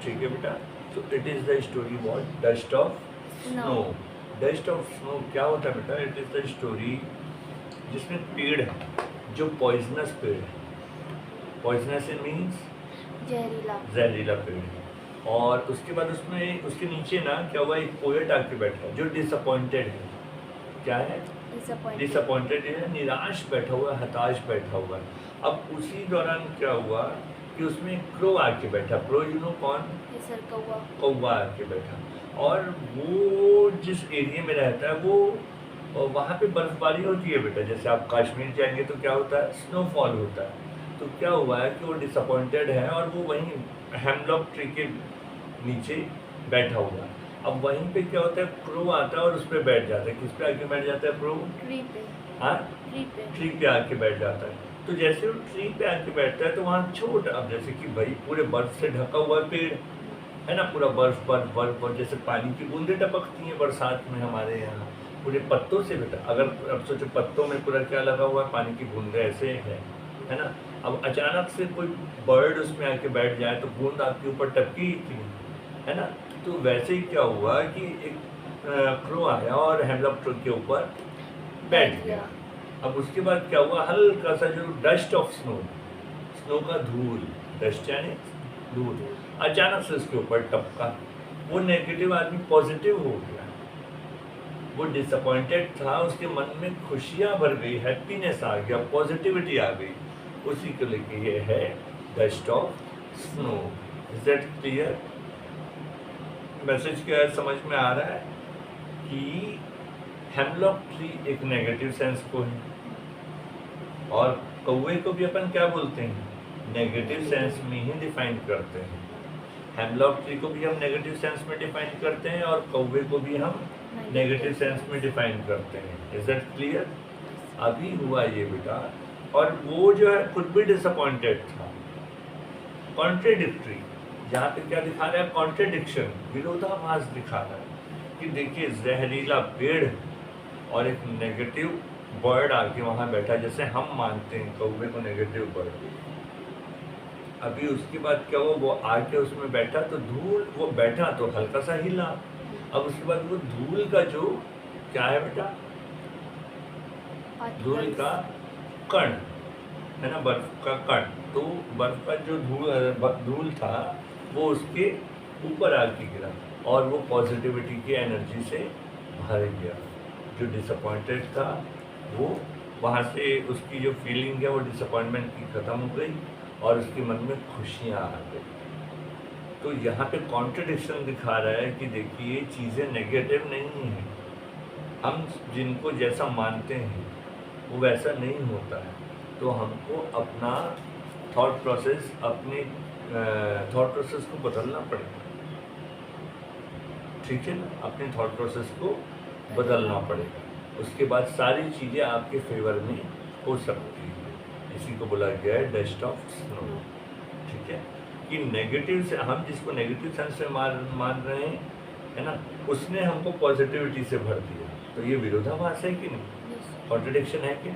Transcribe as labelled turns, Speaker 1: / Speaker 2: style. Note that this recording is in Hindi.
Speaker 1: ठीक है बेटा। तो it is the story what dust of snow. Dust of snow क्या होता है बेटा? इट इज़ द स्टोरी जिसमें पेड़ है जो पॉइजनस पेड़ है, पॉइजनस मीन्स जहरीला पेड़ है। और उसके बाद उसमें उसके नीचे ना क्या हुआ, एक पोएट आके बैठा है जो डिसअपॉइंटेड है। क्या है? डिसअपॉइंटेड है, निराश बैठा हुआ, हताश बैठा हुआ। अब उसी दौरान क्या हुआ कि उसमें क्रो आके बैठा। क्रो यू नो कौन? कौवा आके बैठा। और वो जिस एरिया में रहता है वो वहाँ पे बर्फबारी होती है बेटा। जैसे आप कश्मीर जाएंगे तो क्या होता है? स्नोफॉल होता है। तो क्या हुआ है कि वो डिसअपॉइंटेड है और वो वहीं हेमलॉक ट्री के नीचे बैठा हुआ है। अब वहीं पे क्या होता है, क्रो आता है और उस पर बैठ जाता है। किस पे आके बैठ जाता है क्रो?
Speaker 2: ट्री पे।
Speaker 1: हाँ, ट्री पे आके बैठ जाता है। तो जैसे वो ट्री पे आके बैठता है तो वहाँ छोटा, अब जैसे कि भाई पूरे बर्फ से ढका हुआ पेड़ है ना, पूरा बर्फ बर्फ बर्फ, और जैसे पानी की बूंदें टपकती हैं बरसात में हमारे यहाँ पूरे पत्तों से बेटा। अगर अब सोचो पत्तों में पूरा क्या लगा हुआ है, पानी की बूंदें ऐसे है ना। अब अचानक से कोई बर्ड उसमें आके बैठ जाए तो बूंद आपके ऊपर टपकी थी, है ना। तो वैसे ही क्या हुआ कि एक क्रो आया और हेमलॉक ट्री के ऊपर बैठ गया। अब उसके बाद क्या हुआ, हल्का सा जो डस्ट ऑफ स्नो, स्नो का धूल, डस्ट यानी धूल, अचानक से उसके ऊपर टपका। वो नेगेटिव आदमी पॉजिटिव हो गया। वो डिसअपॉइंटेड था, उसके मन में खुशियाँ भर गई, हैप्पीनेस आ गया, पॉजिटिविटी आ गई। उसी को लेके ये है dust of snow. Is that clear? Message क्या है, समझ में आ रहा है कि हेमलॉक ट्री एक नेगेटिव सेंस को है और कौवे को भी अपन क्या बोलते हैं? नेगेटिव सेंस में ही डिफाइन करते हैं। हेमलॉक ट्री को भी हम नेगेटिव सेंस में डिफाइन करते हैं और कौवे को भी हम नेगेटिव सेंस में डिफाइन करते हैं। Is that clear? अभी हुआ ये बेटा, और वो जो है खुद भी डिसअपॉइंटेड था, कॉन्ट्रेडिक्टरी। यहाँ पे क्या दिखा रहा है? कॉन्ट्रेडिक्शन, विरोधाभास दिखा रहा है कि देखिए जहरीला पेड़ और एक नेगेटिव बर्ड आके वहाँ बैठा, जैसे हम मानते हैं कौवे को नेगेटिव बर्ड। अभी उसके बाद क्या हुआ, वो आके उसमें बैठा तो धूल, वो बैठा तो हल्का सा हिला। अब उसके बाद वो धूल का जो क्या है बेटा, धूल का कण है ना, बर्फ का कण। तो बर्फ का जो धूल था वो उसके ऊपर आके गिरा और वो पॉजिटिविटी की एनर्जी से भर गया। जो डिसअपॉइंटेड था वो वहाँ से, उसकी जो फीलिंग है वो डिसअपॉइंटमेंट की ख़त्म हो गई और उसके मन में खुशियाँ आ गई। तो यहाँ पे कॉन्ट्रडिक्शन दिखा रहा है कि देखिए चीज़ें नेगेटिव नहीं हैं, हम जिनको जैसा मानते हैं वो वैसा नहीं होता है। तो हमको अपना थॉट प्रोसेस, अपने थॉट प्रोसेस को बदलना पड़ेगा, ठीक है ना। अपने थॉट प्रोसेस को बदलना पड़ेगा, उसके बाद सारी चीज़ें आपके फेवर में हो सकती है। इसी को बोला गया है डस्ट ऑफ स्नो, ठीक है। कि नेगेटिव से, हम जिसको नेगेटिव सेंस में मान रहे हैं है ना, उसने हमको पॉजिटिविटी से भर दिया। तो ये विरोधाभास है कि नहीं? कॉन्ट्रडिक्शन है कि